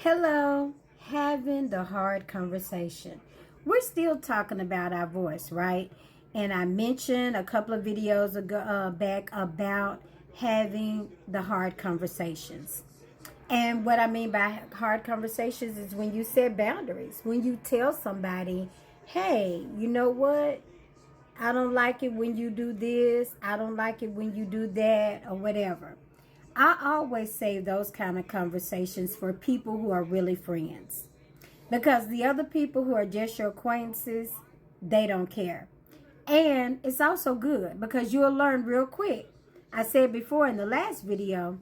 Hello, having the hard conversation. We're still talking about our voice, right? And I mentioned a couple of videos back about having the hard conversations. And what I mean by hard conversations is when you set boundaries, when you tell somebody, hey, you know what? I don't like it when you do this. I don't like it when you do that, or whatever. I always save those kind of conversations for people who are really friends. Because the other people who are just your acquaintances, they don't care. And it's also good because you'll learn real quick. I said before in the last video,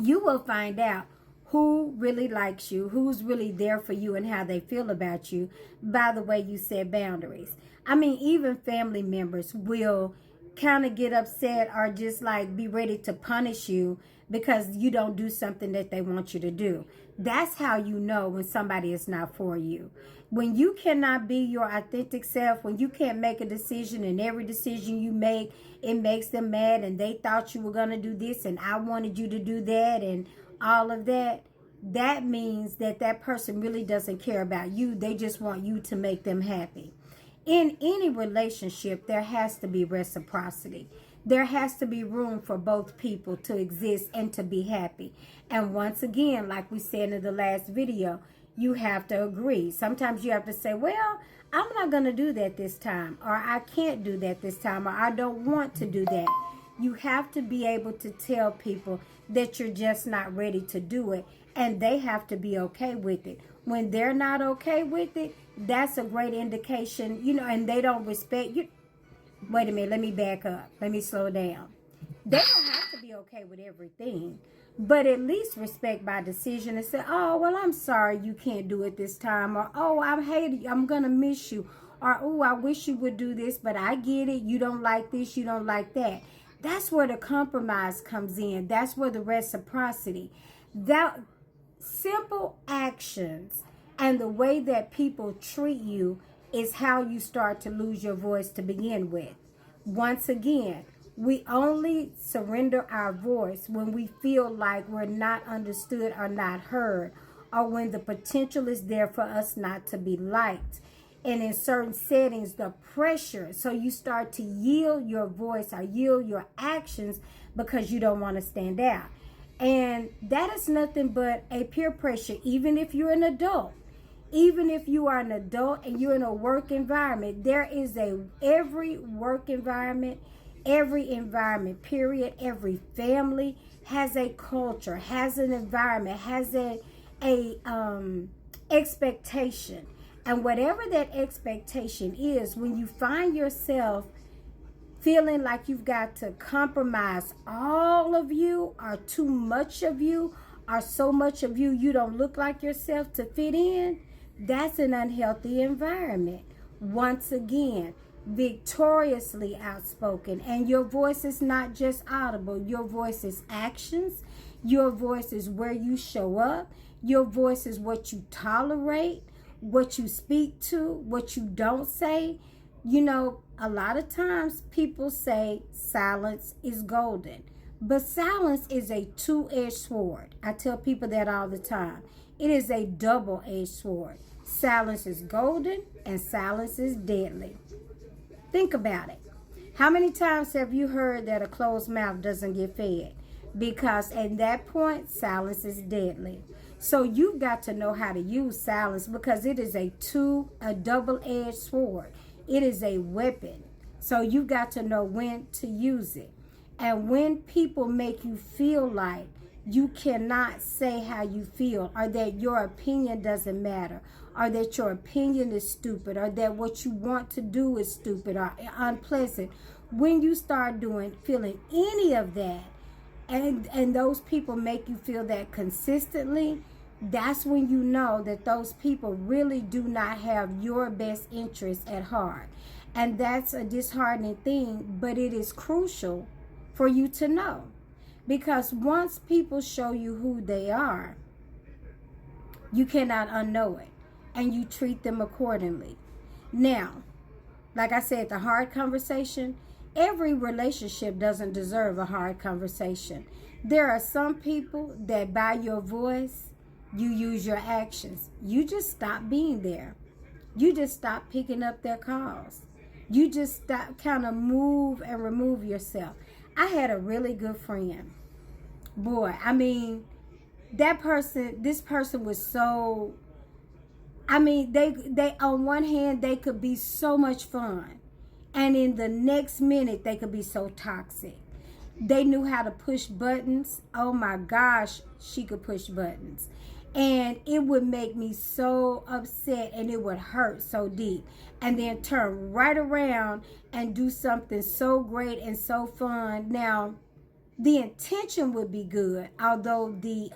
you will find out who really likes you, who's really there for you, and how they feel about you by the way you set boundaries. I mean, even family members will kind of get upset or just like be ready to punish you because you don't do something that they want you to do. That's how you know when somebody is not for you. When you cannot be your authentic self, when you can't make a decision and every decision you make, it makes them mad and they thought you were going to do this and I wanted you to do that and all of that, that means that that person really doesn't care about you. They just want you to make them happy. In any relationship, there has to be reciprocity. There has to be room for both people to exist and to be happy. And once again, like we said in the last video, you have to agree. Sometimes you have to say, well, I'm not going to do that this time, or I can't do that this time, or I don't want to do that. You have to be able to tell people that you're just not ready to do it, and they have to be okay with it. When they're not okay with it, that's a great indication, and they don't respect you. Wait a minute, let me back up. Let me slow down. They don't have to be okay with everything, but at least respect my decision and say, oh, well, I'm sorry you can't do it this time, or, oh, I hate it, I'm going to miss you, or, oh, I wish you would do this, but I get it. You don't like this, you don't like that. That's where the compromise comes in. That's where the reciprocity. That simple actions and the way that people treat you is how you start to lose your voice to begin with. Once again, we only surrender our voice when we feel like we're not understood or not heard, or when the potential is there for us not to be liked. And in certain settings, the pressure, so you start to yield your voice or yield your actions because you don't want to stand out. And that is nothing but a peer pressure, even if you're an adult. Even if you are an adult and you're in a work environment, every work environment, every environment, period, every family has a culture, has an environment, has a expectation. And whatever that expectation is, when you find yourself feeling like you've got to compromise all of you or too much of you or so much of you, you don't look like yourself to fit in, that's an unhealthy environment. Once again, victoriously outspoken. And your voice is not just audible. Your voice is actions. Your voice is where you show up. Your voice is what you tolerate, what you speak to, what you don't say. A lot of times people say silence is golden. But silence is a two-edged sword. I tell people that all the time. It is a double-edged sword. Silence is golden and silence is deadly. Think about it. How many times have you heard that a closed mouth doesn't get fed? Because at that point, silence is deadly. So you've got to know how to use silence because it is a double-edged sword. It is a weapon. So you've got to know when to use it. And when people make you feel like you cannot say how you feel, or that your opinion doesn't matter, or that your opinion is stupid, or that what you want to do is stupid or unpleasant, when you start feeling any of that, and those people make you feel that consistently, that's when you know that those people really do not have your best interests at heart. And that's a disheartening thing, but it is crucial for you to know. Because once people show you who they are, you cannot unknow it. And you treat them accordingly. Now, like I said, the hard conversation, every relationship doesn't deserve a hard conversation. There are some people that by your voice, You use your actions. You just stop being there. You just stop picking up their calls. You just stop, kind of move and remove yourself. I had a really good friend. Boy, I mean, this person was so, I mean, they on one hand, they could be so much fun. And in the next minute, they could be so toxic. They knew how to push buttons. Oh my gosh, she could push buttons. And it would make me so upset, and it would hurt so deep. And then turn right around and do something so great and so fun. Now, the intention would be good, although the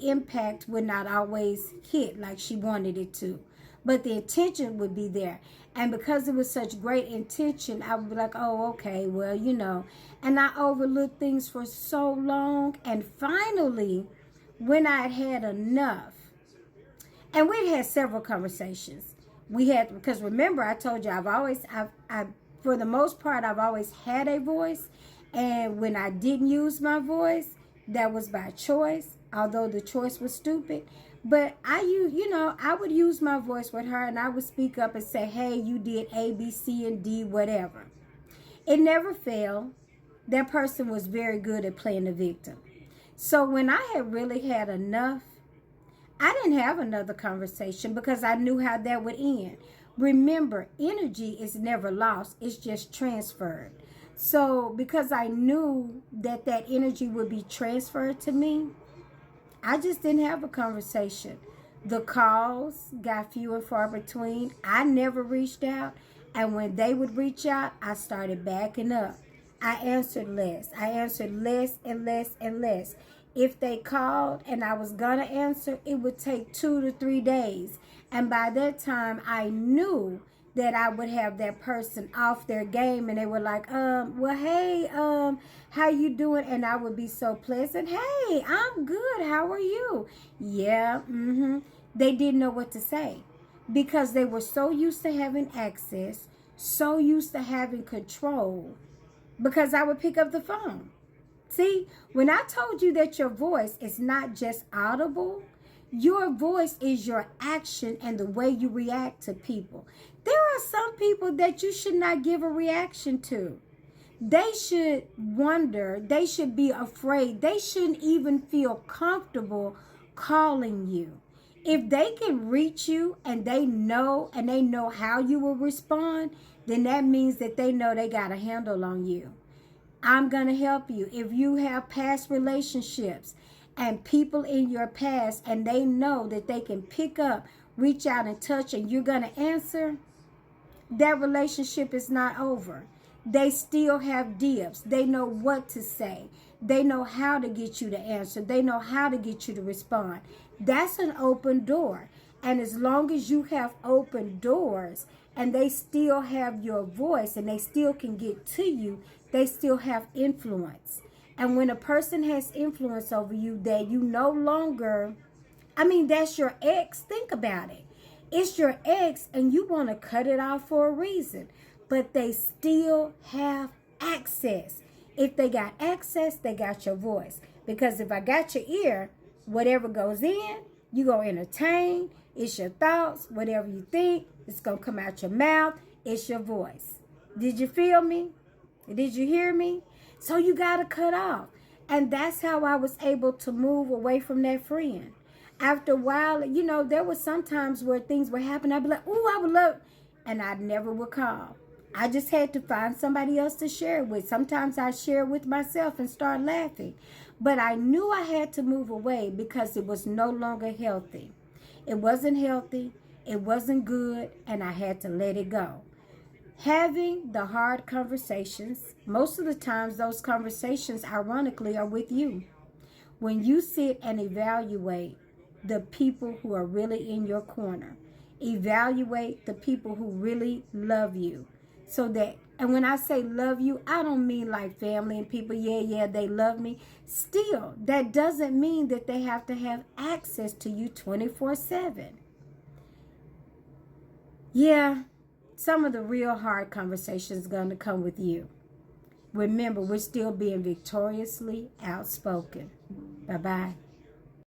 impact would not always hit like she wanted it to. But the intention would be there. And because it was such great intention, I would be like, oh, okay, well, you know. And I overlooked things for so long. And finally, when I had enough, and we'd had several conversations. We had, because remember, I told you, for the most part, I've always had a voice. And when I didn't use my voice, that was by choice, although the choice was stupid. But I would use my voice with her, and I would speak up and say, hey, you did A, B, C, and D, whatever. It never failed. That person was very good at playing the victim. So when I had really had enough, I didn't have another conversation because I knew how that would end. Remember, energy is never lost. It's just transferred. So because I knew that energy would be transferred to me, I just didn't have a conversation. The calls got few and far between. I never reached out. And when they would reach out, I started backing up. I answered less. I answered less and less and less. If they called and I was going to answer, it would take 2 to 3 days. And by that time, I knew that I would have that person off their game, and they were like, well, hey, how you doing? And I would be so pleasant. Hey, I'm good. How are you? Yeah, They didn't know what to say because they were so used to having access, so used to having control, because I would pick up the phone. See, when I told you that your voice is not just audible, your voice is your action and the way you react to people. There are some people that you should not give a reaction to. They should wonder. They should be afraid. They shouldn't even feel comfortable calling you. If they can reach you and they know how you will respond, then that means that they know they got a handle on you. I'm going to help you. If you have past relationships and people in your past and they know that they can pick up, reach out and touch, and you're going to answer, that relationship is not over. They still have dibs. They know what to say. They know how to get you to answer. They know how to get you to respond. That's an open door. And as long as you have open doors and they still have your voice and they still can get to you, they still have influence. And when a person has influence over you that you no longer, that's your ex, think about it. It's your ex and you want to cut it off for a reason, but they still have access. If they got access, they got your voice. Because if I got your ear, whatever goes in, you go entertain. It's your thoughts, whatever you think, it's going to come out your mouth. It's your voice. Did you feel me? Did you hear me? So you got to cut off. And that's how I was able to move away from that friend. After a while, there were some times where things would happen. I'd be like, ooh, I would love, and I never would call. I just had to find somebody else to share it with. Sometimes I share it with myself and start laughing. But I knew I had to move away because it was no longer healthy. It wasn't healthy. It wasn't good. And I had to let it go. Having the hard conversations, most of the times those conversations, ironically, are with you. When you sit and evaluate the people who are really in your corner, evaluate the people who really love you. So that, and when I say love you, I don't mean like family and people, yeah, they love me. Still, that doesn't mean that they have to have access to you 24/7. Yeah, some of the real hard conversations are going to come with you. Remember, we're still being victoriously outspoken. Bye-bye.